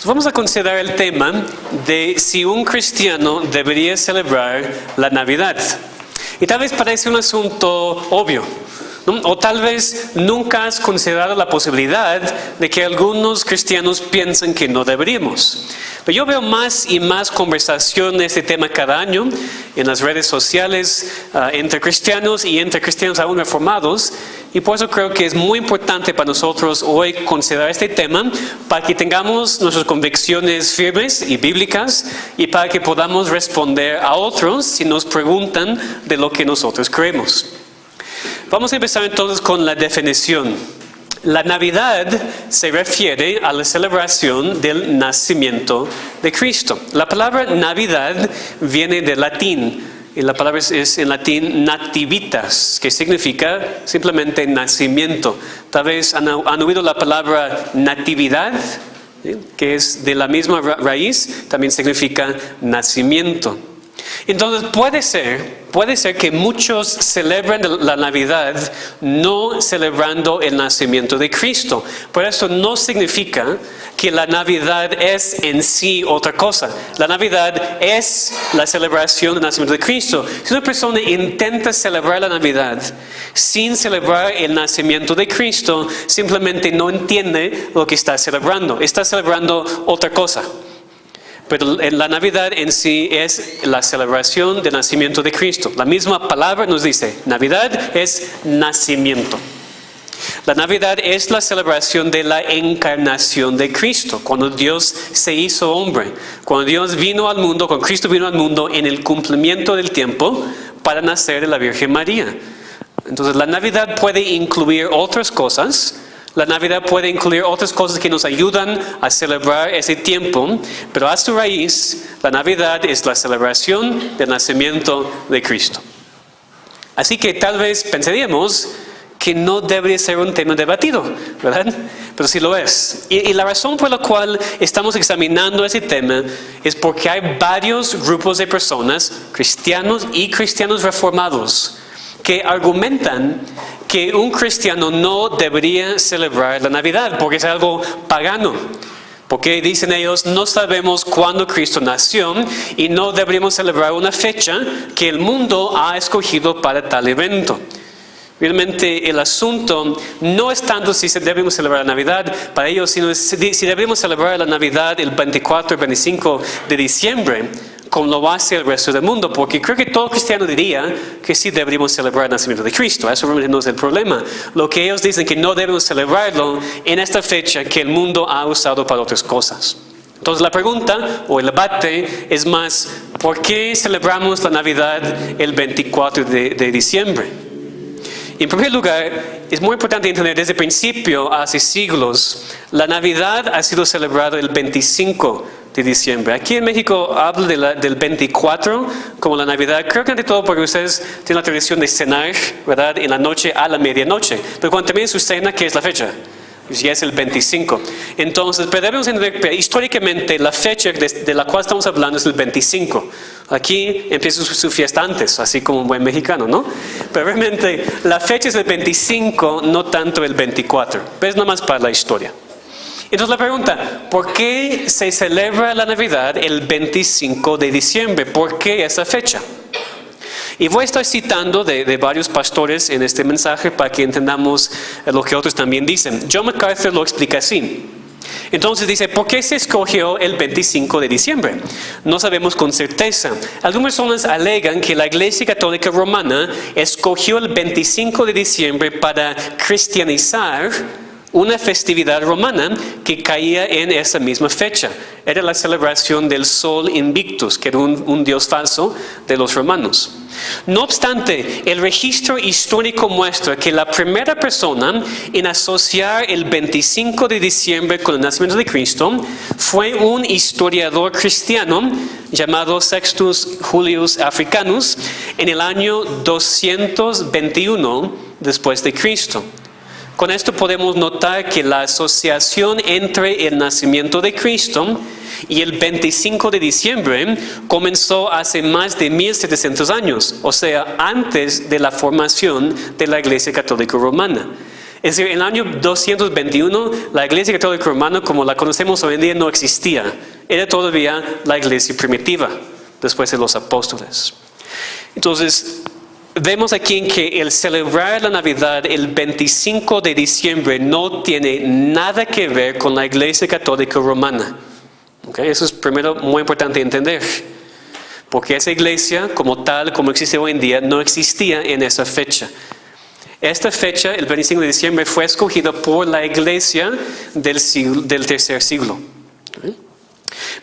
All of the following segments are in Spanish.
Vamos a considerar el tema de si un cristiano debería celebrar la Navidad. Y tal vez parece un asunto obvio, ¿no? O tal vez nunca has considerado la posibilidad de que algunos cristianos piensan que no deberíamos. Pero yo veo más y más conversación de este tema cada año en las redes sociales, entre cristianos y entre cristianos aún reformados. Y por eso creo que es muy importante para nosotros hoy considerar este tema para que tengamos nuestras convicciones firmes y bíblicas y para que podamos responder a otros si nos preguntan de lo que nosotros creemos. Vamos a empezar entonces con la definición. La Navidad se refiere a la celebración del nacimiento de Cristo. La palabra Navidad viene del latín. Y la palabra es en latín nativitas, que significa simplemente nacimiento. Tal vez han oído la palabra natividad, que es de la misma raíz, también significa nacimiento. Entonces puede ser que muchos celebren la Navidad no celebrando el nacimiento de Cristo. Pero eso no significa que la Navidad es en sí otra cosa. La Navidad es la celebración del nacimiento de Cristo. Si una persona intenta celebrar la Navidad sin celebrar el nacimiento de Cristo, simplemente no entiende lo que está celebrando. Está celebrando otra cosa. Pero la Navidad en sí es la celebración del nacimiento de Cristo. La misma palabra nos dice, Navidad es nacimiento. La Navidad es la celebración de la encarnación de Cristo, cuando Dios se hizo hombre, cuando Dios vino al mundo, cuando Cristo vino al mundo en el cumplimiento del tiempo para nacer de la Virgen María. Entonces la Navidad puede incluir otras cosas. La Navidad puede incluir otras cosas que nos ayudan a celebrar ese tiempo, pero a su raíz, la Navidad es la celebración del nacimiento de Cristo. Así que tal vez pensaríamos que no debería ser un tema debatido, ¿verdad? Pero sí lo es. Y la razón por la cual estamos examinando ese tema es porque hay varios grupos de personas, cristianos y cristianos reformados, que argumentan que un cristiano no debería celebrar la Navidad porque es algo pagano. Porque dicen ellos, no sabemos cuándo Cristo nació y no deberíamos celebrar una fecha que el mundo ha escogido para tal evento. Realmente el asunto no es tanto si debemos celebrar la Navidad para ellos, sino si debemos celebrar la Navidad el 24 y 25 de diciembre, como lo hace el resto del mundo, porque creo que todo cristiano diría que sí deberíamos celebrar el nacimiento de Cristo. Eso realmente no es el problema. Lo que ellos dicen que no debemos celebrarlo en esta fecha que el mundo ha usado para otras cosas. Entonces la pregunta o el debate es más, ¿por qué celebramos la Navidad el 24 de diciembre? En primer lugar, es muy importante entender desde el principio, hace siglos, la Navidad ha sido celebrada el 25 de diciembre. Aquí en México hablo del 24 como la Navidad, creo que ante todo porque ustedes tienen la tradición de cenar, ¿verdad?, en la noche a la medianoche. Pero cuando termine su cena, ¿qué es la fecha? Ya es el 25. Entonces, pero debemos entender que históricamente la fecha de la cual estamos hablando es el 25. Aquí empieza su fiesta antes, así como un buen mexicano, ¿no? Pero realmente la fecha es el 25, no tanto el 24. Pero es nada más para la historia. Entonces la pregunta, ¿por qué se celebra la Navidad el 25 de diciembre? ¿Por qué esa fecha? Y voy a estar citando de varios pastores en este mensaje para que entendamos lo que otros también dicen. John MacArthur lo explica así. Entonces dice, ¿por qué se escogió el 25 de diciembre? No sabemos con certeza. Algunas personas alegan que la Iglesia Católica Romana escogió el 25 de diciembre para cristianizar una festividad romana que caía en esa misma fecha. Era la celebración del Sol Invictus, que era un dios falso de los romanos. No obstante, el registro histórico muestra que la primera persona en asociar el 25 de diciembre con el nacimiento de Cristo fue un historiador cristiano llamado Sextus Julius Africanus en el año 221 después de Cristo. Con esto podemos notar que la asociación entre el nacimiento de Cristo y el 25 de diciembre comenzó hace más de 1700 años, o sea, antes de la formación de la Iglesia Católica Romana. Es decir, en el año 221, la Iglesia Católica Romana, como la conocemos hoy en día, no existía. Era todavía la iglesia primitiva, después de los apóstoles. Entonces, vemos aquí que el celebrar la Navidad el 25 de diciembre no tiene nada que ver con la Iglesia Católica Romana. ¿Okay? Eso es primero muy importante entender. Porque esa iglesia, como tal, como existe hoy en día, no existía en esa fecha. Esta fecha, el 25 de diciembre, fue escogida por la iglesia del tercer siglo.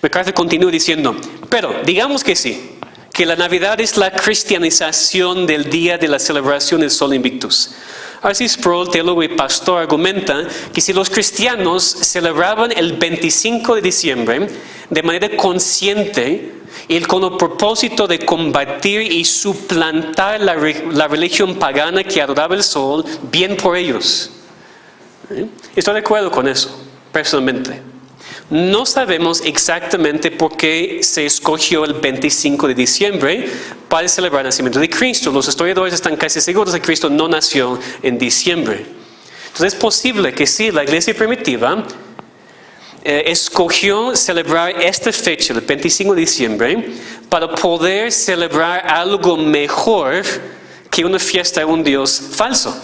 MacArthur continúa diciendo, pero digamos que sí, que la Navidad es la cristianización del día de la celebración del Sol Invictus. R.C. Sproul, teólogo y pastor, argumenta que si los cristianos celebraban el 25 de diciembre de manera consciente y con el propósito de combatir y suplantar la religión pagana que adoraba el sol, bien por ellos. Estoy de acuerdo con eso, personalmente. No sabemos exactamente por qué se escogió el 25 de diciembre para celebrar el nacimiento de Cristo. Los historiadores están casi seguros de que Cristo no nació en diciembre. Entonces es posible que sí, la iglesia primitiva escogió celebrar esta fecha, el 25 de diciembre, para poder celebrar algo mejor que una fiesta de un Dios falso.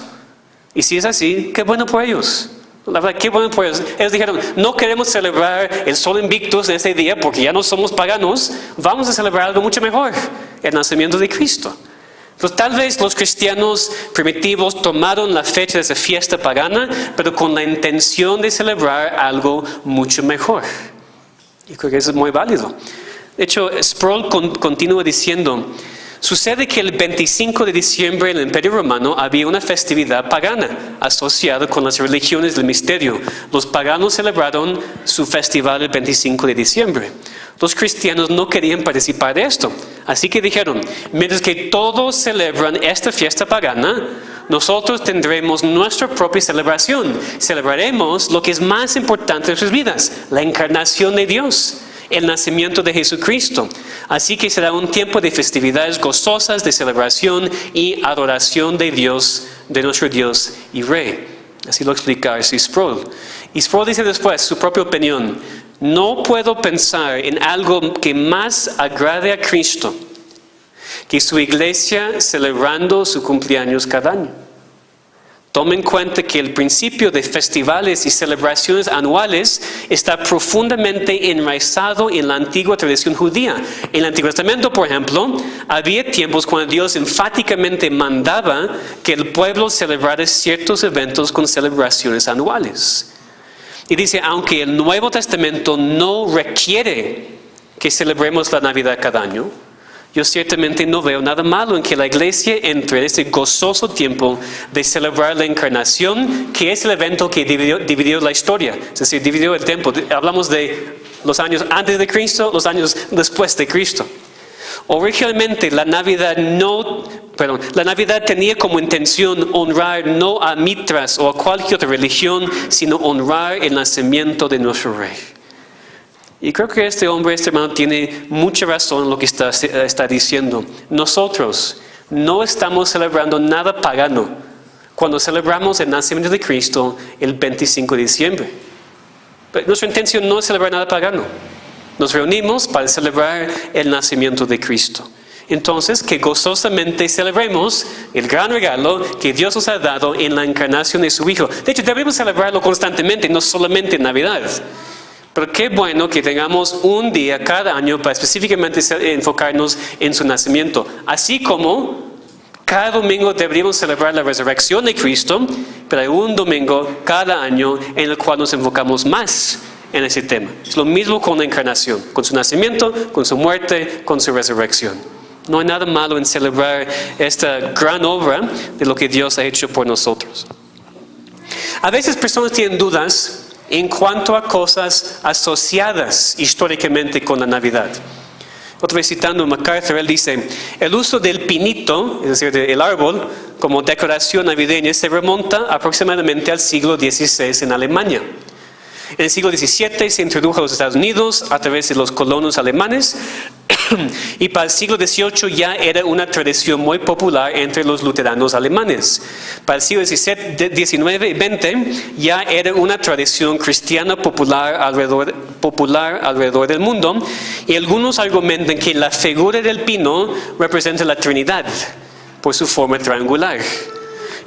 Y si es así, qué bueno por ellos. La verdad, qué bueno por ellos. Ellos dijeron, no queremos celebrar el Sol Invictus en ese día porque ya no somos paganos, vamos a celebrar algo mucho mejor, el nacimiento de Cristo. Entonces, tal vez los cristianos primitivos tomaron la fecha de esa fiesta pagana, pero con la intención de celebrar algo mucho mejor. Y creo que eso es muy válido. De hecho, Sproul continúa diciendo, sucede que el 25 de diciembre en el Imperio Romano había una festividad pagana asociada con las religiones del misterio. Los paganos celebraron su festival el 25 de diciembre. Los cristianos no querían participar de esto. Así que dijeron, mientras que todos celebran esta fiesta pagana, nosotros tendremos nuestra propia celebración. Celebraremos lo que es más importante de nuestras vidas, la encarnación de Dios, el nacimiento de Jesucristo. Así que será un tiempo de festividades gozosas, de celebración y adoración de Dios, de nuestro Dios y Rey. Así lo explica R.C. Sproul. Y Sproul dice después su propia opinión. No puedo pensar en algo que más agrade a Cristo que su iglesia celebrando su cumpleaños cada año. Tome en cuenta que el principio de festivales y celebraciones anuales está profundamente enraizado en la antigua tradición judía. En el Antiguo Testamento, por ejemplo, había tiempos cuando Dios enfáticamente mandaba que el pueblo celebrara ciertos eventos con celebraciones anuales. Y dice, aunque el Nuevo Testamento no requiere que celebremos la Navidad cada año, yo ciertamente no veo nada malo en que la iglesia entre en este gozoso tiempo de celebrar la encarnación, que es el evento que dividió la historia, es decir, dividió el tiempo. Hablamos de los años antes de Cristo, los años después de Cristo. Originalmente la Navidad tenía como intención honrar no a Mitras o a cualquier otra religión, sino honrar el nacimiento de nuestro Rey. Y creo que este hermano, tiene mucha razón en lo que está diciendo. Nosotros no estamos celebrando nada pagano cuando celebramos el nacimiento de Cristo el 25 de diciembre. Pero nuestra intención no es celebrar nada pagano. Nos reunimos para celebrar el nacimiento de Cristo. Entonces, que gozosamente celebremos el gran regalo que Dios nos ha dado en la encarnación de su Hijo. De hecho, debemos celebrarlo constantemente, no solamente en Navidad. Pero qué bueno que tengamos un día cada año para específicamente enfocarnos en su nacimiento. Así como cada domingo deberíamos celebrar la resurrección de Cristo, pero hay un domingo cada año en el cual nos enfocamos más en ese tema. Es lo mismo con la encarnación, con su nacimiento, con su muerte, con su resurrección. No hay nada malo en celebrar esta gran obra de lo que Dios ha hecho por nosotros. A veces personas tienen dudas en cuanto a cosas asociadas históricamente con la Navidad. Otra vez citando a MacArthur, él dice, el uso del pinito, es decir, del árbol, como decoración navideña se remonta aproximadamente al siglo XVI en Alemania. En el siglo XVII se introdujo a los Estados Unidos a través de los colonos alemanes Y para el siglo XVIII ya era una tradición muy popular entre los luteranos alemanes. Para el siglo XVII, XIX y XX ya era una tradición cristiana popular alrededor del mundo. Y algunos argumentan que la figura del pino representa la Trinidad por su forma triangular.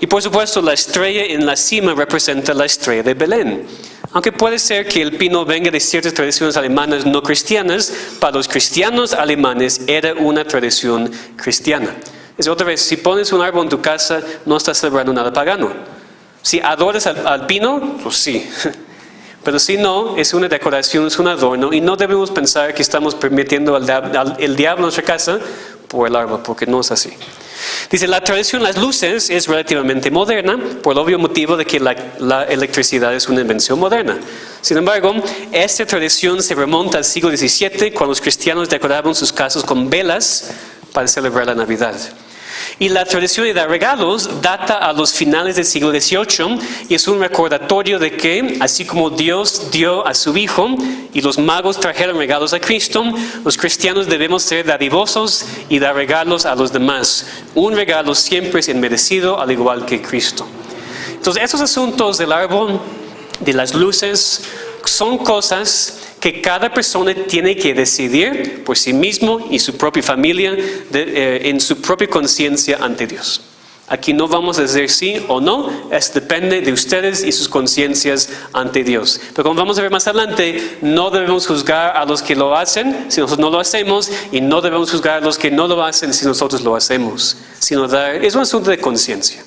Y por supuesto la estrella en la cima representa la estrella de Belén. Aunque puede ser que el pino venga de ciertas tradiciones alemanas no cristianas, para los cristianos alemanes era una tradición cristiana. Es otra vez, si pones un árbol en tu casa, no estás celebrando nada pagano. Si adoras al pino, pues sí. Pero si no, es una decoración, es un adorno, y no debemos pensar que estamos permitiendo el diablo en nuestra casa por el árbol, porque no es así. Dice, la tradición de las luces es relativamente moderna, por el obvio motivo de que la electricidad es una invención moderna. Sin embargo, esta tradición se remonta al siglo XVII, cuando los cristianos decoraban sus casas con velas para celebrar la Navidad. Y la tradición de dar regalos data a los finales del siglo XVIII y es un recordatorio de que, así como Dios dio a su Hijo y los magos trajeron regalos a Cristo, los cristianos debemos ser dadivosos y dar regalos a los demás. Un regalo siempre es inmerecido, al igual que Cristo. Entonces, esos asuntos del árbol, de las luces, son cosas que cada persona tiene que decidir por sí mismo y su propia familia en su propia conciencia ante Dios. Aquí no vamos a decir sí o no, depende de ustedes y sus conciencias ante Dios. Pero como vamos a ver más adelante, no debemos juzgar a los que lo hacen si nosotros no lo hacemos, y no debemos juzgar a los que no lo hacen si nosotros lo hacemos, sino es un asunto de conciencia.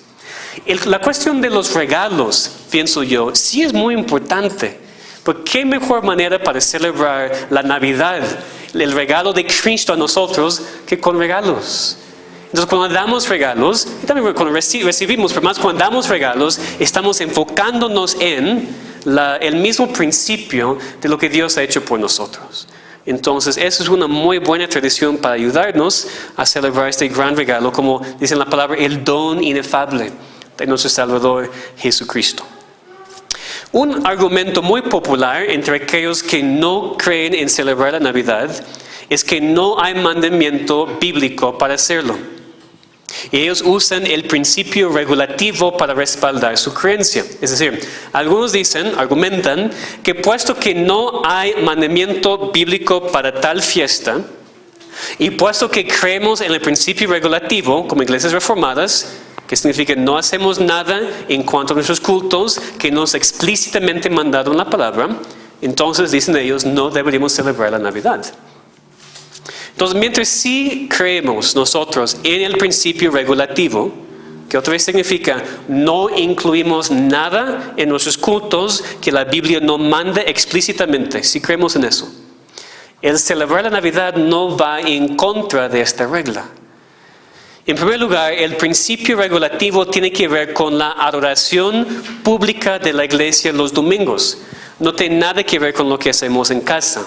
La cuestión de los regalos, pienso yo, sí es muy importante. Porque qué mejor manera para celebrar la Navidad, el regalo de Cristo a nosotros, que con regalos. Entonces, cuando damos regalos, y también cuando recibimos, pero más cuando damos regalos, estamos enfocándonos en el mismo principio de lo que Dios ha hecho por nosotros. Entonces, eso es una muy buena tradición para ayudarnos a celebrar este gran regalo, como dice en la palabra, el don inefable de nuestro Salvador Jesucristo. Un argumento muy popular entre aquellos que no creen en celebrar la Navidad es que no hay mandamiento bíblico para hacerlo. Ellos usan el principio regulativo para respaldar su creencia. Es decir, algunos argumentan que puesto que no hay mandamiento bíblico para tal fiesta, y puesto que creemos en el principio regulativo como iglesias reformadas, que significa no hacemos nada en cuanto a nuestros cultos que nos explícitamente mandado en la palabra, entonces dicen ellos, no deberíamos celebrar la Navidad. Entonces, mientras sí creemos nosotros en el principio regulativo, que otra vez significa no incluimos nada en nuestros cultos que la Biblia no manda explícitamente, si creemos en eso, el celebrar la Navidad no va en contra de esta regla. En primer lugar, el principio regulativo tiene que ver con la adoración pública de la iglesia los domingos. No tiene nada que ver con lo que hacemos en casa.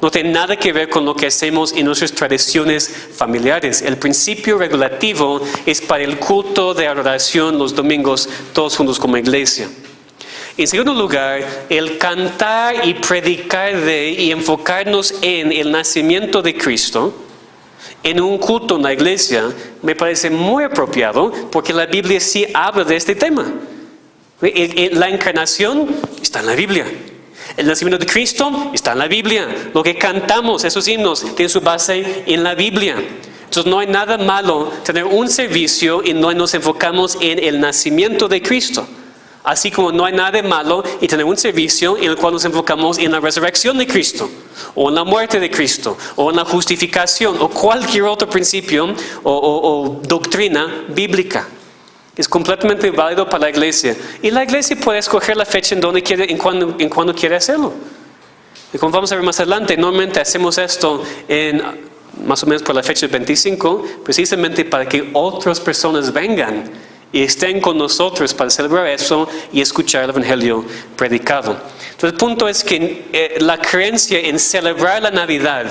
No tiene nada que ver con lo que hacemos en nuestras tradiciones familiares. El principio regulativo es para el culto de adoración los domingos, todos juntos como iglesia. En segundo lugar, el cantar y predicar y enfocarnos en el nacimiento de Cristo en un culto en la iglesia me parece muy apropiado, porque la Biblia sí habla de este tema. La encarnación está en la Biblia. El nacimiento de Cristo está en la Biblia. Lo que cantamos, esos himnos, tienen su base en la Biblia. Entonces no hay nada malo tener un servicio y no nos enfocamos en el nacimiento de Cristo. Así como no hay nada de malo en tener un servicio en el cual nos enfocamos en la resurrección de Cristo, o en la muerte de Cristo, o en la justificación, o cualquier otro principio o doctrina bíblica. Es completamente válido para la iglesia. Y la iglesia puede escoger la fecha en cuando quiere hacerlo. Y como vamos a ver más adelante, normalmente hacemos esto más o menos por la fecha del 25, precisamente para que otras personas vengan y estén con nosotros para celebrar eso y escuchar el evangelio predicado. Entonces el punto es que la creencia en celebrar la Navidad,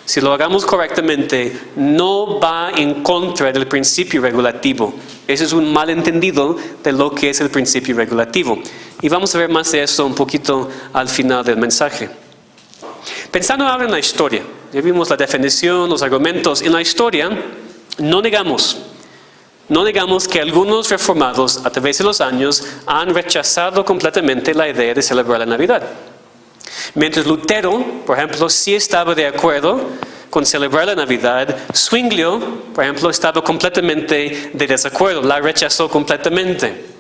si lo hagamos correctamente, no va en contra del principio regulativo. Ese es un malentendido de lo que es el principio regulativo. Y vamos a ver más de eso un poquito al final del mensaje. Pensando ahora en la historia, Ya vimos la definición, los argumentos. En la historia, no negamos que algunos reformados a través de los años han rechazado completamente la idea de celebrar la Navidad. Mientras Lutero, por ejemplo, sí estaba de acuerdo con celebrar la Navidad, Zwinglio, por ejemplo, estaba completamente de desacuerdo, la rechazó completamente.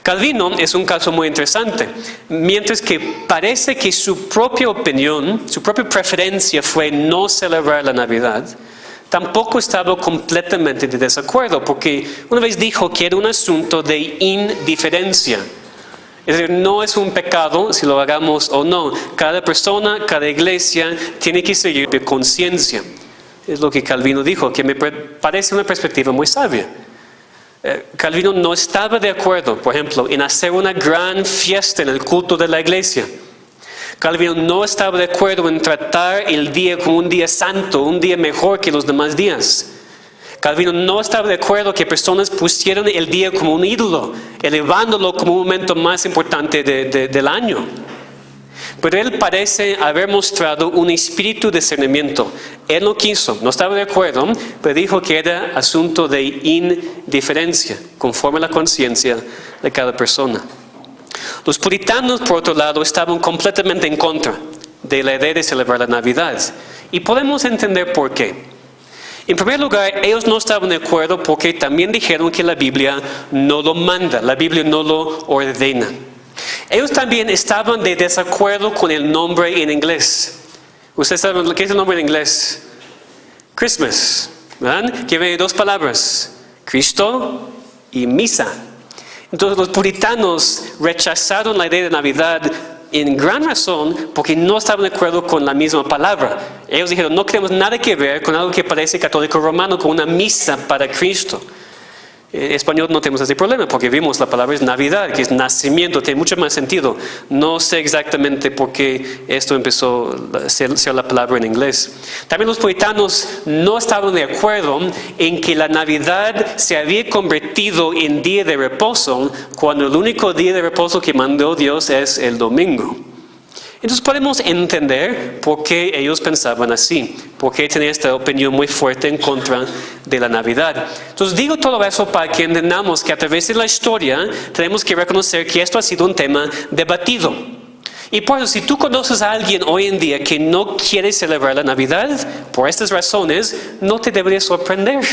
Calvino es un caso muy interesante. Mientras que parece que su propia opinión, su propia preferencia fue no celebrar la Navidad, tampoco estaba completamente de desacuerdo, porque una vez dijo que era un asunto de indiferencia. Es decir, no es un pecado si lo hagamos o no. Cada persona, cada iglesia tiene que seguir de conciencia. Es lo que Calvino dijo, que me parece una perspectiva muy sabia. Calvino no estaba de acuerdo, por ejemplo, en hacer una gran fiesta en el culto de la iglesia. Calvino no estaba de acuerdo en tratar el día como un día santo, un día mejor que los demás días. Calvino no estaba de acuerdo que personas pusieran el día como un ídolo, elevándolo como un momento más importante del año. Pero él parece haber mostrado un espíritu de discernimiento. Él no quiso, no estaba de acuerdo, pero dijo que era asunto de indiferencia, conforme a la conciencia de cada persona. Los puritanos, por otro lado, estaban completamente en contra de la idea de celebrar la Navidad. Y podemos entender por qué. En primer lugar, ellos no estaban de acuerdo porque también dijeron que la Biblia no lo manda, la Biblia no lo ordena. Ellos también estaban de desacuerdo con el nombre en inglés. ¿Ustedes saben qué es el nombre en inglés? Christmas, ¿verdad? Que viene de dos palabras, Cristo y misa. Entonces los puritanos rechazaron la idea de Navidad en gran razón porque no estaban de acuerdo con la misma palabra. Ellos dijeron, no queremos nada que ver con algo que parece católico romano, con una misa para Cristo. En español no tenemos ese problema porque vimos la palabra es Navidad, que es nacimiento, tiene mucho más sentido. No sé exactamente por qué esto empezó a ser la palabra en inglés. También los puritanos no estaban de acuerdo en que la Navidad se había convertido en día de reposo cuando el único día de reposo que mandó Dios es el domingo. Entonces podemos entender por qué ellos pensaban así, por qué tenían esta opinión muy fuerte en contra de la Navidad. Entonces digo todo eso para que entendamos que a través de la historia tenemos que reconocer que esto ha sido un tema debatido. Y por eso, si tú conoces a alguien hoy en día que no quiere celebrar la Navidad, por estas razones, no te debería sorprender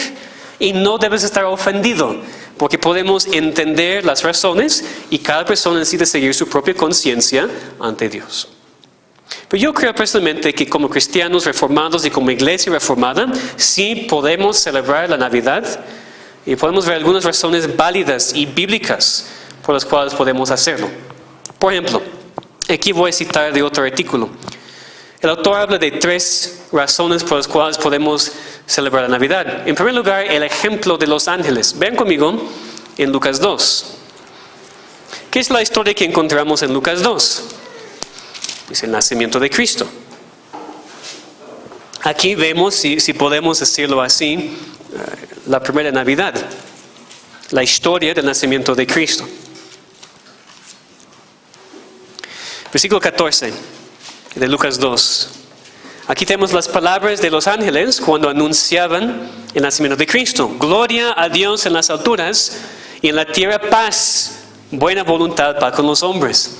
y no debes estar ofendido. Porque podemos entender las razones y cada persona decide seguir su propia conciencia ante Dios. Pero yo creo personalmente que como cristianos reformados y como iglesia reformada, sí podemos celebrar la Navidad y podemos ver algunas razones válidas y bíblicas por las cuales podemos hacerlo. Por ejemplo, aquí voy a citar de otro artículo. El autor habla de 3 razones por las cuales podemos celebrar la Navidad. En primer lugar, el ejemplo de los ángeles. Vean conmigo en Lucas 2. ¿Qué es la historia que encontramos en Lucas 2? Es el nacimiento de Cristo. Aquí vemos, si podemos decirlo así, la primera Navidad. La historia del nacimiento de Cristo. Versículo 14 de Lucas 2. Aquí tenemos las palabras de los ángeles cuando anunciaban el nacimiento de Cristo. Gloria a Dios en las alturas y en la tierra paz, buena voluntad para con los hombres.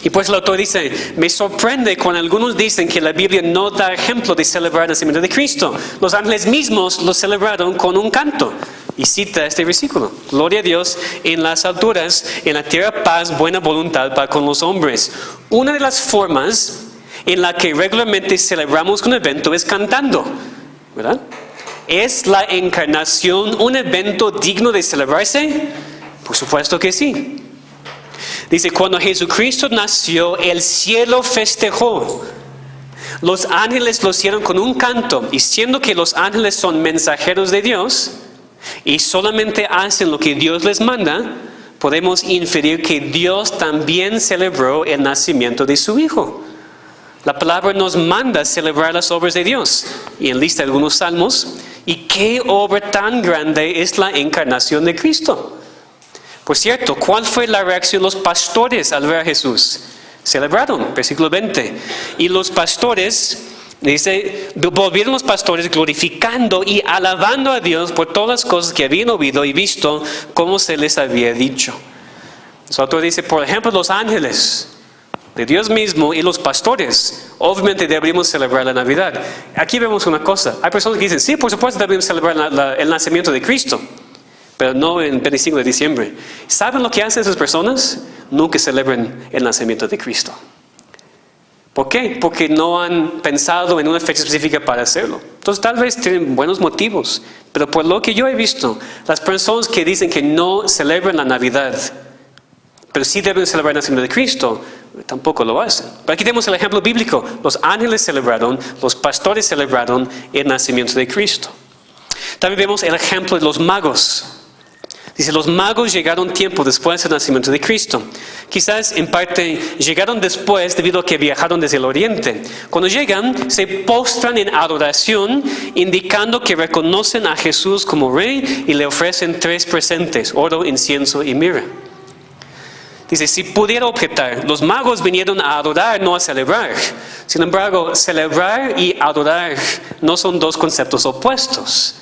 Y pues el autor dice, me sorprende cuando algunos dicen que la Biblia no da ejemplo de celebrar el nacimiento de Cristo. Los ángeles mismos lo celebraron con un canto. Y cita este versículo. Gloria a Dios en las alturas, en la tierra paz, buena voluntad para con los hombres. Una de las formas en la que regularmente celebramos un evento es cantando, ¿verdad? ¿Es la encarnación un evento digno de celebrarse? Por supuesto que sí. Dice, cuando Jesucristo nació, el cielo festejó. Los ángeles lo hicieron con un canto, y siendo que los ángeles son mensajeros de Dios, y solamente hacen lo que Dios les manda, podemos inferir que Dios también celebró el nacimiento de su Hijo. La palabra nos manda a celebrar las obras de Dios. Y enlista algunos salmos. ¿Y qué obra tan grande es la encarnación de Cristo? Por cierto, ¿cuál fue la reacción de los pastores al ver a Jesús? Celebraron, versículo 20. Y los pastores Dice, volvieron los pastores glorificando y alabando a Dios por todas las cosas que habían oído y visto como se les había dicho. El autor dice, por ejemplo, los ángeles de Dios mismo y los pastores, obviamente deberíamos celebrar la Navidad. Aquí vemos una cosa, hay personas que dicen, sí, por supuesto deberíamos celebrar el nacimiento de Cristo, pero no en 25 de diciembre. ¿Saben lo que hacen esas personas? Nunca celebran el nacimiento de Cristo. ¿Por qué? Porque no han pensado en una fecha específica para hacerlo. Entonces tal vez tienen buenos motivos, pero por lo que yo he visto, las personas que dicen que no celebran la Navidad, pero sí deben celebrar el nacimiento de Cristo, tampoco lo hacen. Pero aquí tenemos el ejemplo bíblico. Los ángeles celebraron, los pastores celebraron el nacimiento de Cristo. También vemos el ejemplo de los magos. Dice, los magos llegaron tiempo después del nacimiento de Cristo. Quizás en parte llegaron después debido a que viajaron desde el oriente. Cuando llegan, se postran en adoración, indicando que reconocen a Jesús como rey y le ofrecen 3 presentes, oro, incienso y mirra. Dice, si pudiera objetar, los magos vinieron a adorar, no a celebrar. Sin embargo, celebrar y adorar no son 2 conceptos opuestos.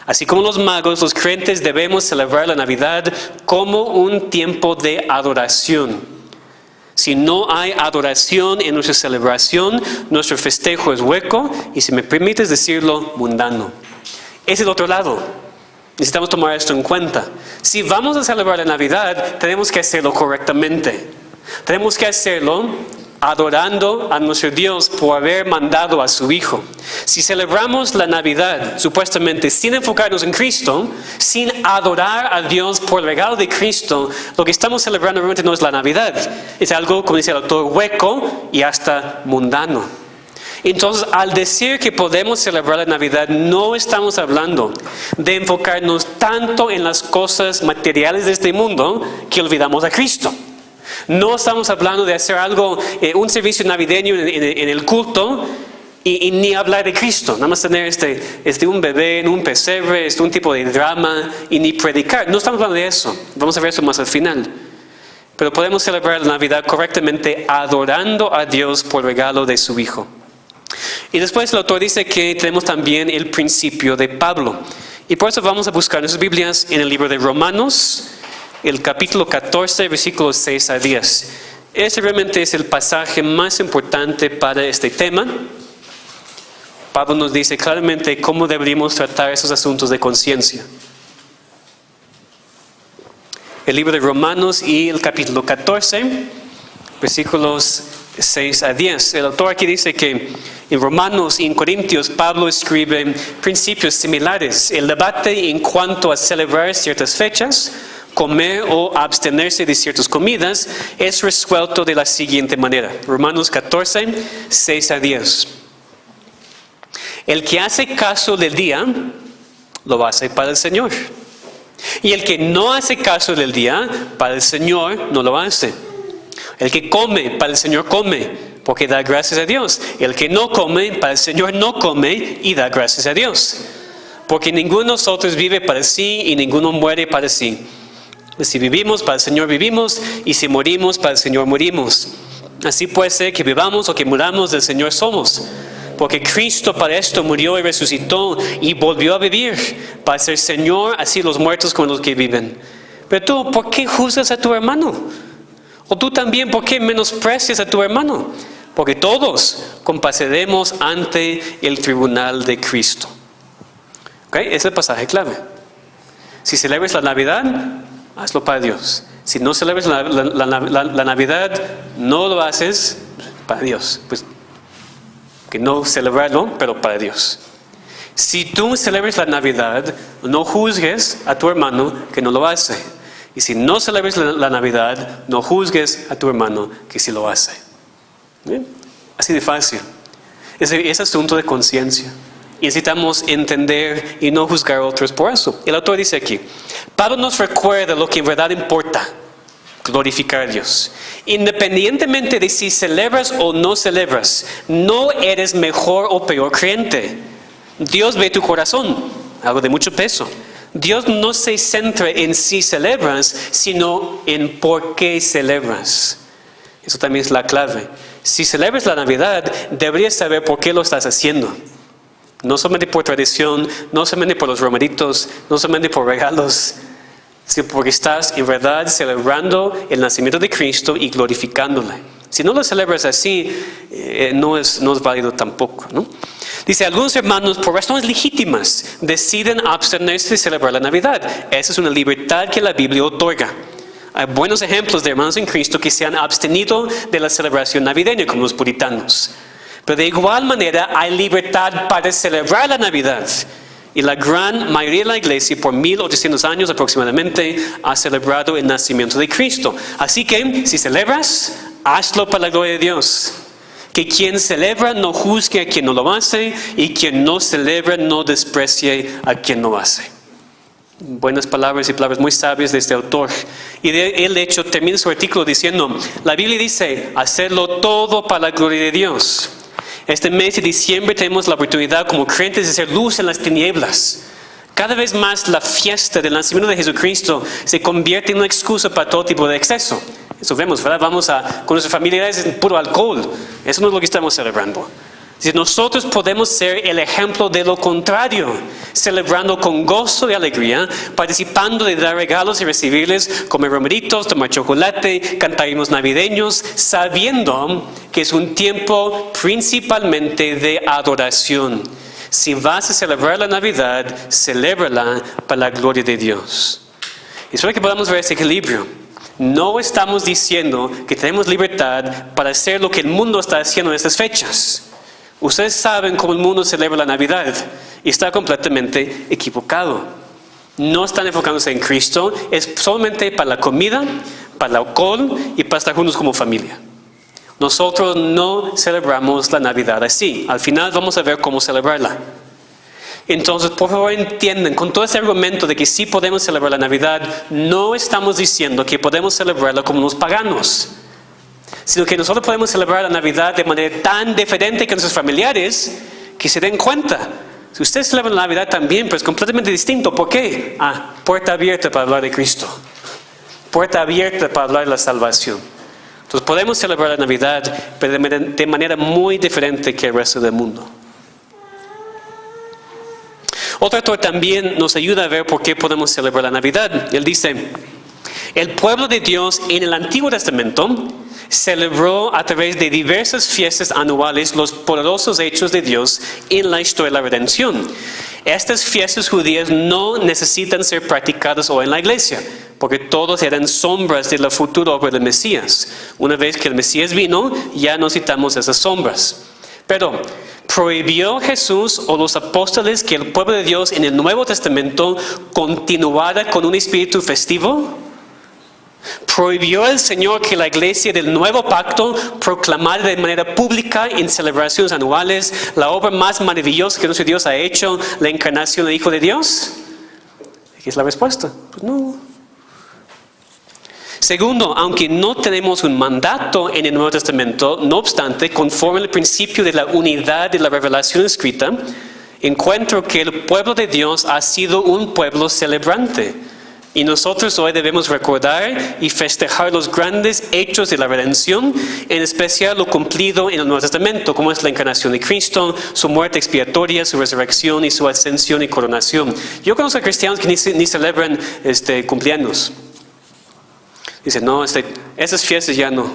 Así como los magos, los creyentes debemos celebrar la Navidad como un tiempo de adoración. Si no hay adoración en nuestra celebración, nuestro festejo es hueco y, si me permites decirlo, mundano. Es el otro lado. Necesitamos tomar esto en cuenta. Si vamos a celebrar la Navidad, tenemos que hacerlo correctamente. Tenemos que hacerlo adorando a nuestro Dios por haber mandado a su Hijo. Si celebramos la Navidad, supuestamente sin enfocarnos en Cristo, sin adorar a Dios por el regalo de Cristo, lo que estamos celebrando realmente no es la Navidad. Es algo, como dice el autor, hueco y hasta mundano. Entonces, al decir que podemos celebrar la Navidad, no estamos hablando de enfocarnos tanto en las cosas materiales de este mundo que olvidamos a Cristo. No estamos hablando de hacer algo, un servicio navideño en el culto y ni hablar de Cristo. Nada más tener un bebé en un pesebre, un tipo de drama y ni predicar. No estamos hablando de eso. Vamos a ver eso más al final. Pero podemos celebrar la Navidad correctamente adorando a Dios por el regalo de su Hijo. Y después el autor dice que tenemos también el principio de Pablo. Y por eso vamos a buscar nuestras Biblias en el libro de Romanos, el capítulo 14, versículos 6 a 10. Ese realmente es el pasaje más importante para este tema. Pablo nos dice claramente cómo deberíamos tratar esos asuntos de conciencia. El libro de Romanos y el capítulo 14, versículos 6 a 10. El autor aquí dice que en Romanos y en Corintios Pablo escribe principios similares. El debate en cuanto a celebrar ciertas fechas, comer o abstenerse de ciertas comidas, es resuelto de la siguiente manera. Romanos 14, 6 a 10. El que hace caso del día, lo hace para el Señor. Y el que no hace caso del día, para el Señor no lo hace. El que come, para el Señor come, porque da gracias a Dios. El que no come, para el Señor no come y da gracias a Dios. Porque ninguno de nosotros vive para sí y ninguno muere para sí. Si vivimos, para el Señor vivimos, y si morimos, para el Señor morimos. Así puede ser que vivamos o que muramos, del Señor somos. Porque Cristo para esto murió y resucitó y volvió a vivir, para ser Señor, así los muertos como los que viven. Pero tú, ¿por qué juzgas a tu hermano? O tú también, ¿por qué menosprecias a tu hermano? Porque todos compareceremos ante el tribunal de Cristo. ¿Ok? Ese es el pasaje clave. Si celebras la Navidad, hazlo para Dios. Si no celebras la Navidad, no lo haces para Dios. Pues que no celebrarlo, pero para Dios. Si tú celebras la Navidad, no juzgues a tu hermano que no lo hace. Y si no celebras la Navidad, no juzgues a tu hermano que sí lo hace. ¿Bien? Así de fácil. Es asunto de conciencia. Y necesitamos entender y no juzgar a otros por eso. El autor dice aquí, Pablo nos recuerda lo que en verdad importa: glorificar a Dios. Independientemente de si celebras o no celebras, no eres mejor o peor creyente. Dios ve tu corazón, algo de mucho peso. Dios no se centra en si celebras, sino en por qué celebras. Eso también es la clave. Si celebras la Navidad, deberías saber por qué lo estás haciendo. No solamente por tradición, no solamente por los romeritos, no solamente por regalos, sino porque estás en verdad celebrando el nacimiento de Cristo y glorificándole. Si no lo celebras así, no es válido tampoco, ¿no? Dice, algunos hermanos, por razones legítimas, deciden abstenerse de celebrar la Navidad. Esa es una libertad que la Biblia otorga. Hay buenos ejemplos de hermanos en Cristo que se han abstenido de la celebración navideña, como los puritanos. Pero de igual manera hay libertad para celebrar la Navidad. Y la gran mayoría de la iglesia, por 1800 años aproximadamente, ha celebrado el nacimiento de Cristo. Así que, si celebras, hazlo para la gloria de Dios. Que quien celebra no juzgue a quien no lo hace, y quien no celebra no desprecie a quien lo hace. Buenas palabras y palabras muy sabias de este autor. Y él de hecho termina su artículo diciendo, la Biblia dice, hacerlo todo para la gloria de Dios. Este mes de diciembre tenemos la oportunidad como creyentes de ser luz en las tinieblas. Cada vez más la fiesta del nacimiento de Jesucristo se convierte en una excusa para todo tipo de exceso. Eso vemos, ¿verdad? Vamos con nuestras familiares en puro alcohol. Eso no es lo que estamos celebrando. Si nosotros podemos ser el ejemplo de lo contrario, celebrando con gozo y alegría, participando de dar regalos y recibirles, comer romeritos, tomar chocolate, cantar himnos navideños, sabiendo que es un tiempo principalmente de adoración. Si vas a celebrar la Navidad, celébrala para la gloria de Dios. Y espero que podamos ver ese equilibrio. No estamos diciendo que tenemos libertad para hacer lo que el mundo está haciendo en estas fechas. Ustedes saben cómo el mundo celebra la Navidad y está completamente equivocado. No están enfocándose en Cristo, es solamente para la comida, para el alcohol y para estar juntos como familia. Nosotros no celebramos la Navidad así. Al final vamos a ver cómo celebrarla. Entonces, por favor, entiendan, con todo ese argumento de que sí podemos celebrar la Navidad, no estamos diciendo que podemos celebrarla como los paganos, sino que nosotros podemos celebrar la Navidad de manera tan diferente que nuestros familiares que se den cuenta. Si ustedes celebran la Navidad también, pero es completamente distinto. ¿Por qué? Puerta abierta para hablar de Cristo. Puerta abierta para hablar de la salvación. Entonces podemos celebrar la Navidad, pero de manera muy diferente que el resto del mundo. Otro autor también nos ayuda a ver por qué podemos celebrar la Navidad. Él dice, el pueblo de Dios en el Antiguo Testamento celebró a través de diversas fiestas anuales los poderosos hechos de Dios en la historia de la redención. Estas fiestas judías no necesitan ser practicadas hoy en la iglesia, porque todos eran sombras de la futura obra del Mesías. Una vez que el Mesías vino, ya no necesitamos esas sombras. Pero, ¿prohibió Jesús o los apóstoles que el pueblo de Dios en el Nuevo Testamento continuara con un espíritu festivo? ¿Prohibió el Señor que la iglesia del nuevo pacto proclamara de manera pública en celebraciones anuales la obra más maravillosa que nuestro Dios ha hecho, la encarnación del Hijo de Dios? ¿Qué es la respuesta? Pues no. Segundo, aunque no tenemos un mandato en el Nuevo Testamento, no obstante, conforme al principio de la unidad de la revelación escrita, encuentro que el pueblo de Dios ha sido un pueblo celebrante. Y nosotros hoy debemos recordar y festejar los grandes hechos de la redención, en especial lo cumplido en el Nuevo Testamento, como es la encarnación de Cristo, su muerte expiatoria, su resurrección y su ascensión y coronación. Yo conozco a cristianos que ni celebran cumpleaños. Dicen, no, esas fiestas ya no.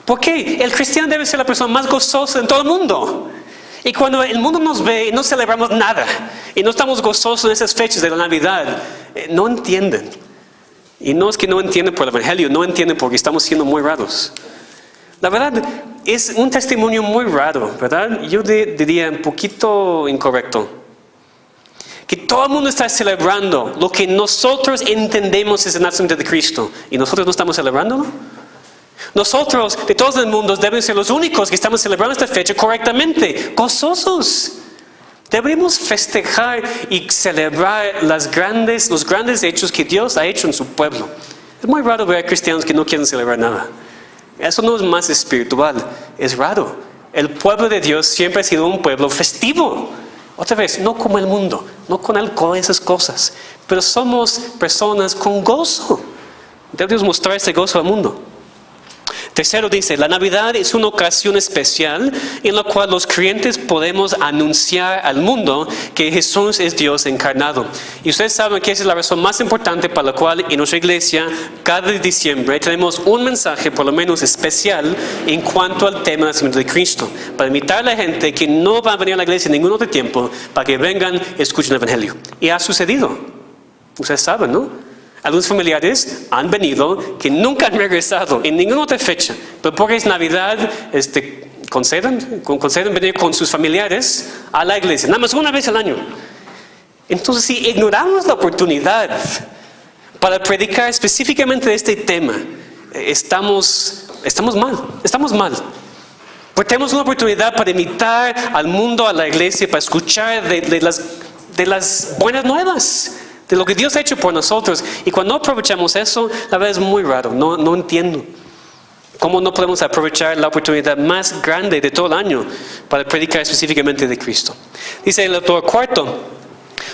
¿Por qué? El cristiano debe ser la persona más gozosa en todo el mundo. Y cuando el mundo nos ve y no celebramos nada, y no estamos gozosos en esas fechas de la Navidad, no entienden. Y no es que no entienden por el Evangelio, no entienden porque estamos siendo muy raros. La verdad, es un testimonio muy raro, ¿verdad? Yo diría un poquito incorrecto. Que todo el mundo está celebrando lo que nosotros entendemos es el nacimiento de Cristo, y nosotros no estamos celebrándolo. Nosotros, de todos los mundos, debemos ser los únicos que estamos celebrando esta fecha correctamente, gozosos. Deberíamos festejar y celebrar los grandes hechos que Dios ha hecho en su pueblo. Es muy raro ver a cristianos que no quieren celebrar nada. Eso no es más espiritual, es raro. El pueblo de Dios siempre ha sido un pueblo festivo. Otra vez, no como el mundo, no con alcohol y esas cosas, pero somos personas con gozo. Debemos mostrar ese gozo al mundo. Tercero dice, la Navidad es una ocasión especial en la cual los creyentes podemos anunciar al mundo que Jesús es Dios encarnado. Y ustedes saben que esa es la razón más importante para la cual en nuestra iglesia cada diciembre tenemos un mensaje por lo menos especial en cuanto al tema del nacimiento de Cristo. Para invitar a la gente que no va a venir a la iglesia en ningún otro tiempo para que vengan y escuchen el Evangelio. Y ha sucedido. Ustedes saben, ¿no? Algunos familiares han venido que nunca han regresado en ninguna otra fecha, pero porque es Navidad, conceden venir con sus familiares a la iglesia, nada más una vez al año. Entonces, si ignoramos la oportunidad para predicar específicamente de este tema, estamos mal. Porque tenemos una oportunidad para invitar al mundo a la iglesia, para escuchar de las buenas nuevas, de lo que Dios ha hecho por nosotros. Y cuando no aprovechamos eso, la verdad es muy raro. No entiendo cómo no podemos aprovechar la oportunidad más grande de todo el año para predicar específicamente de Cristo. Dice el autor cuarto,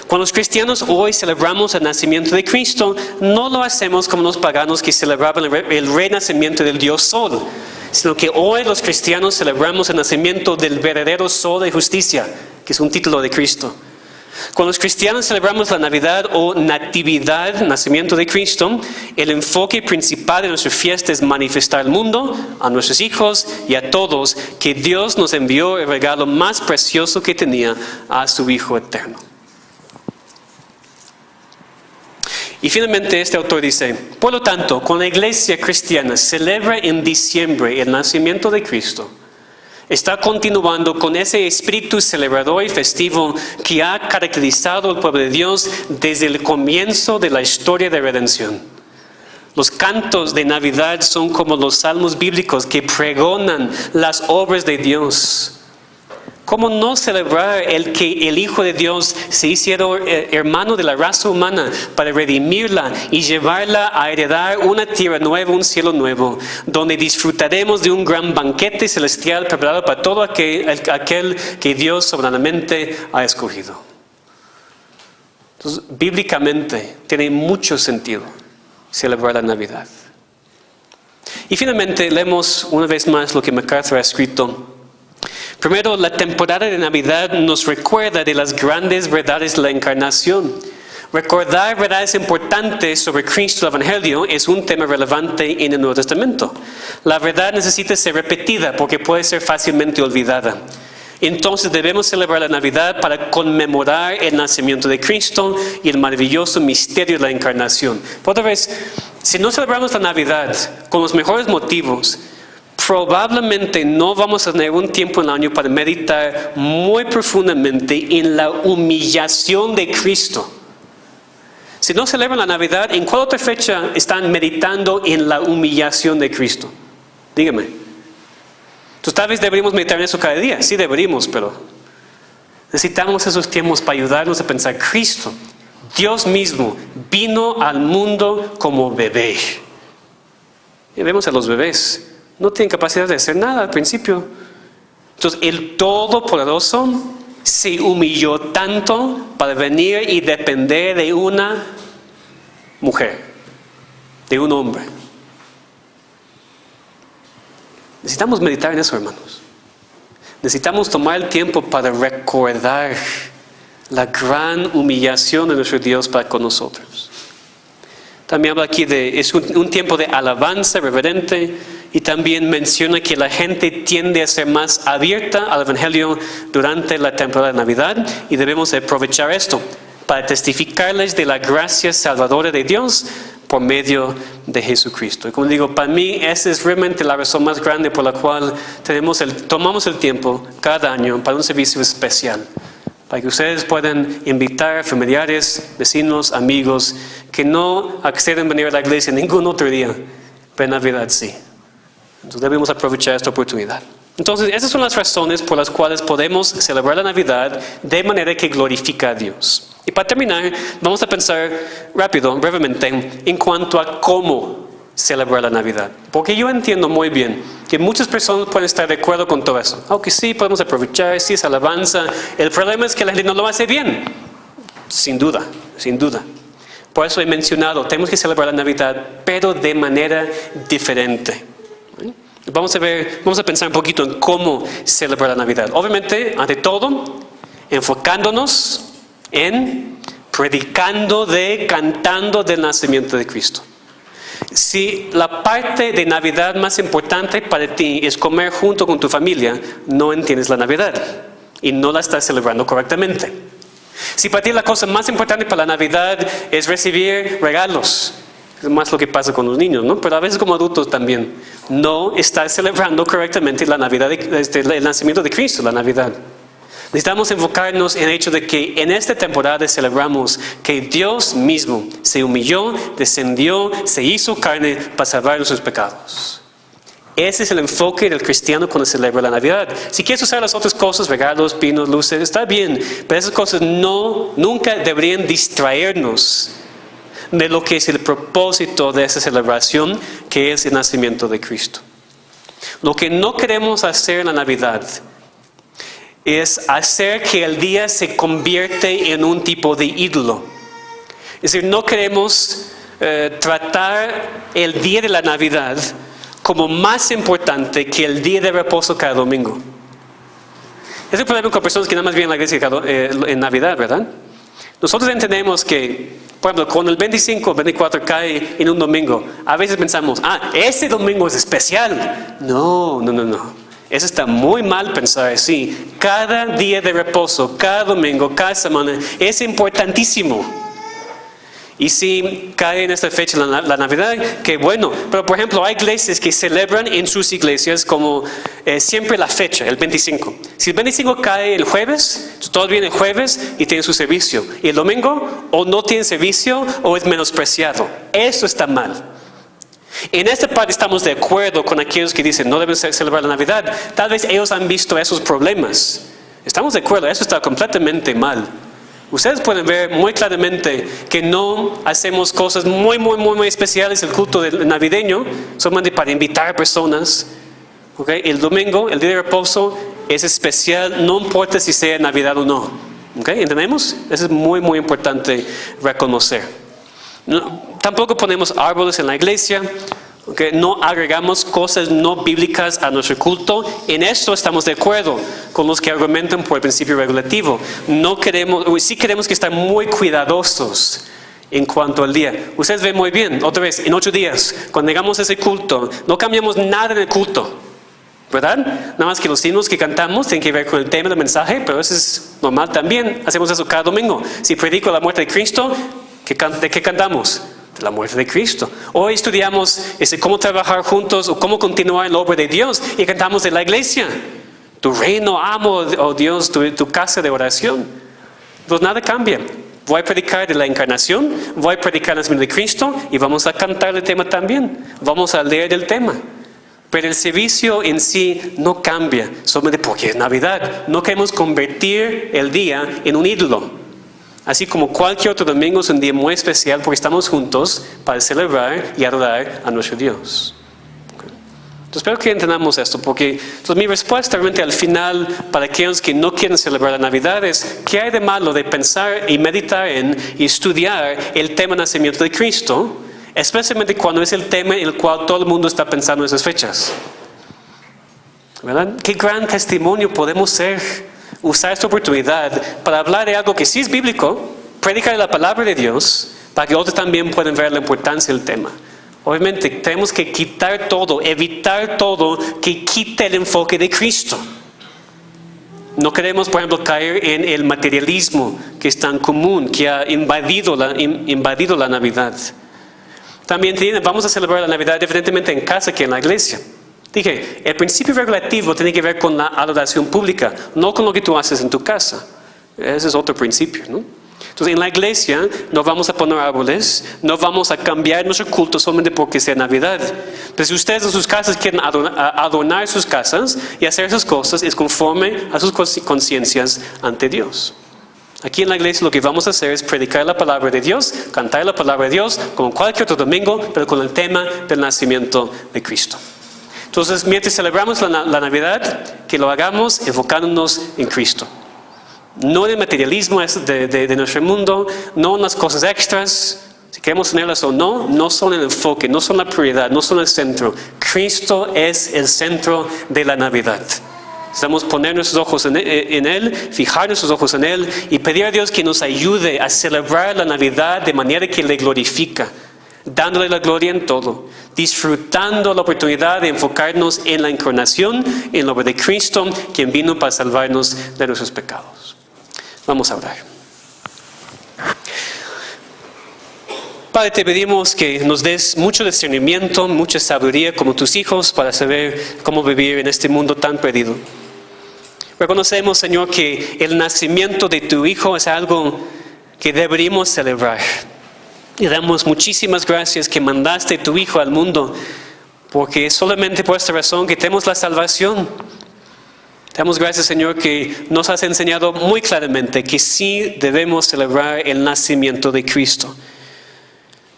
cuando los cristianos hoy celebramos el nacimiento de Cristo, no lo hacemos como los paganos que celebraban el renacimiento del Dios Sol, sino que hoy los cristianos celebramos el nacimiento del verdadero Sol de justicia, que es un título de Cristo. Cuando los cristianos celebramos la Navidad o Natividad, nacimiento de Cristo, el enfoque principal de nuestra fiesta es manifestar al mundo, a nuestros hijos y a todos que Dios nos envió el regalo más precioso que tenía, a su Hijo eterno. Y finalmente este autor dice, por lo tanto, cuando la iglesia cristiana celebra en diciembre el nacimiento de Cristo, está continuando con ese espíritu celebrador y festivo que ha caracterizado al pueblo de Dios desde el comienzo de la historia de redención. Los cantos de Navidad son como los salmos bíblicos que pregonan las obras de Dios. ¿Cómo no celebrar el que el Hijo de Dios se hiciera hermano de la raza humana para redimirla y llevarla a heredar una tierra nueva, un cielo nuevo, donde disfrutaremos de un gran banquete celestial preparado para todo aquel que Dios soberanamente ha escogido? Entonces, bíblicamente tiene mucho sentido celebrar la Navidad. Y finalmente leemos una vez más lo que MacArthur ha escrito. Primero, la temporada de Navidad nos recuerda de las grandes verdades de la encarnación. Recordar verdades importantes sobre Cristo y el Evangelio es un tema relevante en el Nuevo Testamento. La verdad necesita ser repetida porque puede ser fácilmente olvidada. Entonces debemos celebrar la Navidad para conmemorar el nacimiento de Cristo y el maravilloso misterio de la encarnación. Por otra vez, si no celebramos la Navidad con los mejores motivos, probablemente no vamos a tener un tiempo en el año para meditar muy profundamente en la humillación de Cristo. Si no celebran la Navidad, ¿en cuál otra fecha están meditando en la humillación de Cristo? Dígame. Entonces tal vez deberíamos meditar en eso cada día. Sí deberíamos, pero necesitamos esos tiempos para ayudarnos a pensar. Cristo, Dios mismo, vino al mundo como bebé. Y vemos a los bebés. No tienen capacidad de hacer nada al principio. Entonces el Todopoderoso se humilló tanto para venir y depender de una mujer, de un hombre. Necesitamos meditar en eso, hermanos. Necesitamos tomar el tiempo para recordar la gran humillación de nuestro Dios para con nosotros. También habla aquí es un tiempo de alabanza reverente, y también menciona que la gente tiende a ser más abierta al Evangelio durante la temporada de Navidad, y debemos aprovechar esto para testificarles de la gracia salvadora de Dios por medio de Jesucristo. Y como digo, para mí esa es realmente la razón más grande por la cual tomamos el tiempo cada año para un servicio especial, para que ustedes puedan invitar a familiares, vecinos, amigos que no acceden a venir a la iglesia ningún otro día, pero en Navidad sí. Entonces debemos aprovechar esta oportunidad. Entonces esas son las razones por las cuales podemos celebrar la Navidad de manera que glorifica a Dios. Y para terminar, vamos a pensar brevemente, en cuanto a cómo celebrar la Navidad. Porque yo entiendo muy bien que muchas personas pueden estar de acuerdo con todo eso. Aunque sí, podemos aprovechar, sí es alabanza. El problema es que la gente no lo hace bien. Sin duda. Por eso he mencionado, tenemos que celebrar la Navidad, pero de manera diferente. Vamos a pensar un poquito en cómo celebrar la Navidad. Obviamente, ante todo, enfocándonos en predicando cantando del nacimiento de Cristo. Si la parte de Navidad más importante para ti es comer junto con tu familia, no entiendes la Navidad y no la estás celebrando correctamente. Si para ti la cosa más importante para la Navidad es recibir regalos, es más lo que pasa con los niños, ¿no? Pero a veces como adultos también, no estás celebrando correctamente la Navidad, el nacimiento de Cristo, la Navidad. Necesitamos enfocarnos en el hecho de que en esta temporada celebramos que Dios mismo se humilló, descendió, se hizo carne para salvar nuestros pecados. Ese es el enfoque del cristiano cuando celebra la Navidad. Si quieres usar las otras cosas, regalos, pinos, luces, está bien, pero esas cosas nunca deberían distraernos de lo que es el propósito de esa celebración, que es el nacimiento de Cristo. Lo que no queremos hacer en la Navidad es hacer que el día se convierte en un tipo de ídolo. Es decir, no queremos tratar el día de la Navidad como más importante que el día de reposo cada domingo. Es el problema con personas que nada más vienen a la iglesia en Navidad, ¿verdad? Nosotros entendemos que, por ejemplo, cuando el 25 o 24 cae en un domingo, a veces pensamos, ese domingo es especial. No. Eso está muy mal pensar así. Cada día de reposo, cada domingo, cada semana es importantísimo. Y si cae en esta fecha la Navidad, qué bueno. Pero por ejemplo, hay iglesias que celebran en sus iglesias como siempre la fecha, el 25. Si el 25 cae el jueves, todos vienen el jueves y tienen su servicio. Y el domingo o no tienen servicio o es menospreciado. Eso está mal. En esta parte estamos de acuerdo con aquellos que dicen no deben celebrar la Navidad. Tal vez ellos han visto esos problemas. Estamos de acuerdo, eso está completamente mal. Ustedes pueden ver muy claramente que no hacemos cosas muy especiales el culto navideño, solamente para invitar personas. ¿Okay? El domingo, el día de reposo, es especial, no importa si sea Navidad o no. ¿Okay? ¿Entendemos? Eso es muy importante reconocer. Tampoco ponemos árboles en la iglesia. Okay, no agregamos cosas no bíblicas a nuestro culto. En esto estamos de acuerdo con los que argumentan por el principio regulativo. Sí queremos que estar muy cuidadosos en cuanto al día. Ustedes ven muy bien, otra vez, en 8 días, cuando llegamos a ese culto, no cambiamos nada en el culto, ¿verdad? Nada más que los himnos que cantamos tienen que ver con el tema del mensaje, pero eso es normal también. Hacemos eso cada domingo. Si predico la muerte de Cristo, ¿de qué cantamos? De la muerte de Cristo. Hoy estudiamos cómo trabajar juntos o cómo continuar en la obra de Dios y cantamos de la iglesia. Tu reino amo, oh Dios, tu casa de oración. Pues nada cambia. Voy a predicar de la encarnación, voy a predicar el nacimiento de Cristo y vamos a cantar el tema también. Vamos a leer el tema. Pero el servicio en sí no cambia, solamente porque es Navidad. No queremos convertir el día en un ídolo. Así como cualquier otro domingo es un día muy especial porque estamos juntos para celebrar y adorar a nuestro Dios. Entonces espero que entendamos esto, porque mi respuesta realmente al final para aquellos que no quieren celebrar la Navidad es: ¿qué hay de malo de pensar y meditar y estudiar el tema del nacimiento de Cristo? Especialmente cuando es el tema en el cual todo el mundo está pensando en esas fechas. ¿Verdad? Qué gran testimonio podemos ser. Usar esta oportunidad para hablar de algo que sí es bíblico, predicar la palabra de Dios, para que otros también puedan ver la importancia del tema. Obviamente tenemos que quitar todo, evitar todo que quite el enfoque de Cristo. No queremos, por ejemplo, caer en el materialismo que es tan común, que ha invadido la Navidad. También vamos a celebrar la Navidad evidentemente en casa que en la iglesia. Dije, el principio regulativo tiene que ver con la adoración pública, no con lo que tú haces en tu casa. Ese es otro principio, ¿no? Entonces, en la iglesia no vamos a poner árboles, no vamos a cambiar nuestro culto solamente porque sea Navidad. Pero si ustedes en sus casas quieren adornar sus casas y hacer esas cosas, es conforme a sus conciencias ante Dios. Aquí en la iglesia lo que vamos a hacer es predicar la palabra de Dios, cantar la palabra de Dios, como cualquier otro domingo, pero con el tema del nacimiento de Cristo. Entonces, mientras celebramos la Navidad, que lo hagamos enfocándonos en Cristo. No en el materialismo de nuestro mundo, no en las cosas extras, Si queremos tenerlas o no, no son el enfoque, no son la prioridad, no son el centro. Cristo es el centro de la Navidad. Necesitamos poner nuestros ojos en Él, fijar nuestros ojos en Él y pedir a Dios que nos ayude a celebrar la Navidad de manera que le glorifica, dándole la gloria en todo, disfrutando la oportunidad de enfocarnos en la encarnación, en la obra de Cristo, quien vino para salvarnos de nuestros pecados. Vamos a orar. Padre, te pedimos que nos des mucho discernimiento, mucha sabiduría como tus hijos para saber cómo vivir en este mundo tan perdido. Reconocemos, Señor, que el nacimiento de tu Hijo es algo que deberíamos celebrar. Y damos muchísimas gracias que mandaste tu Hijo al mundo, porque es solamente por esta razón que tenemos la salvación. Te damos gracias, Señor, que nos has enseñado muy claramente que sí debemos celebrar el nacimiento de Cristo.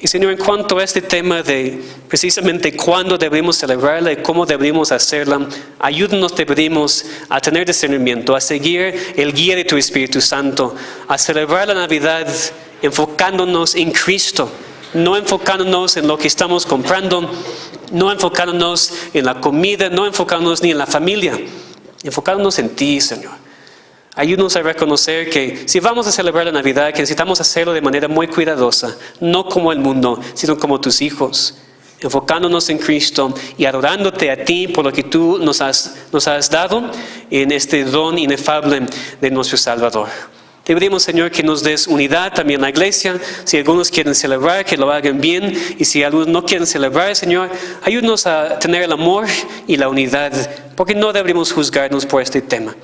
Y Señor, en cuanto a este tema de precisamente cuándo debemos celebrarla y cómo debemos hacerla, ayúdanos, te pedimos, a tener discernimiento, a seguir el guía de tu Espíritu Santo, a celebrar la Navidad enfocándonos en Cristo, no enfocándonos en lo que estamos comprando, no enfocándonos en la comida, no enfocándonos ni en la familia, enfocándonos en ti, Señor. Ayúdanos a reconocer que si vamos a celebrar la Navidad, que necesitamos hacerlo de manera muy cuidadosa, no como el mundo, sino como tus hijos, enfocándonos en Cristo y adorándote a ti por lo que tú nos has dado en este don inefable de nuestro Salvador. Te pedimos, Señor, que nos des unidad también en la iglesia. Si algunos quieren celebrar, que lo hagan bien. Y si algunos no quieren celebrar, Señor, ayúdanos a tener el amor y la unidad, porque no deberíamos juzgarnos por este tema.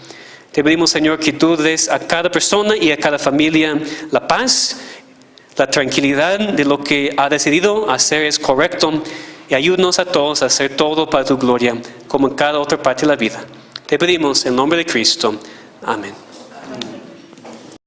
Te pedimos, Señor, que tú des a cada persona y a cada familia la paz, la tranquilidad de lo que ha decidido hacer es correcto, y ayúdanos a todos a hacer todo para tu gloria, como en cada otra parte de la vida. Te pedimos en nombre de Cristo. Amén.